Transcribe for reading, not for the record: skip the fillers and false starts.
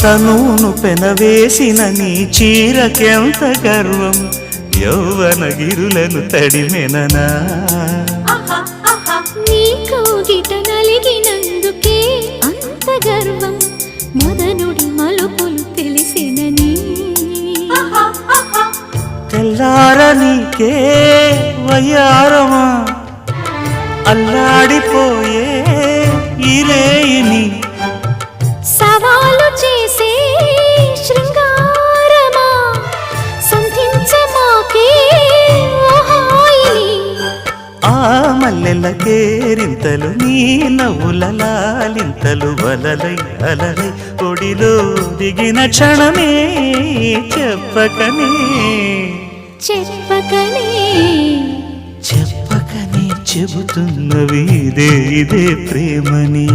తనును పెనవేసిన నీ చీరకెంత గర్వం యౌవన గిరులను తడిమెననా నీకు గిట నలిగినందుకే అంత గర్వం మదనుడి మలుపులు తెలిసినని తెల్లార నీకే వయ్యారమా అల్లాడిపోయే ఇరేయిని సవాలు చేసే శృంగారమా సంధించమాకే ఆ మల్లెల కేరింతలు నీ నవ్వుల లాలింతలు వలలై అలలై ఒడిలో దిగిన క్షణమే చెప్పకనే చెప్పకనే చెప్పకనే చెబుతున్నవి ఇదే ప్రేమని.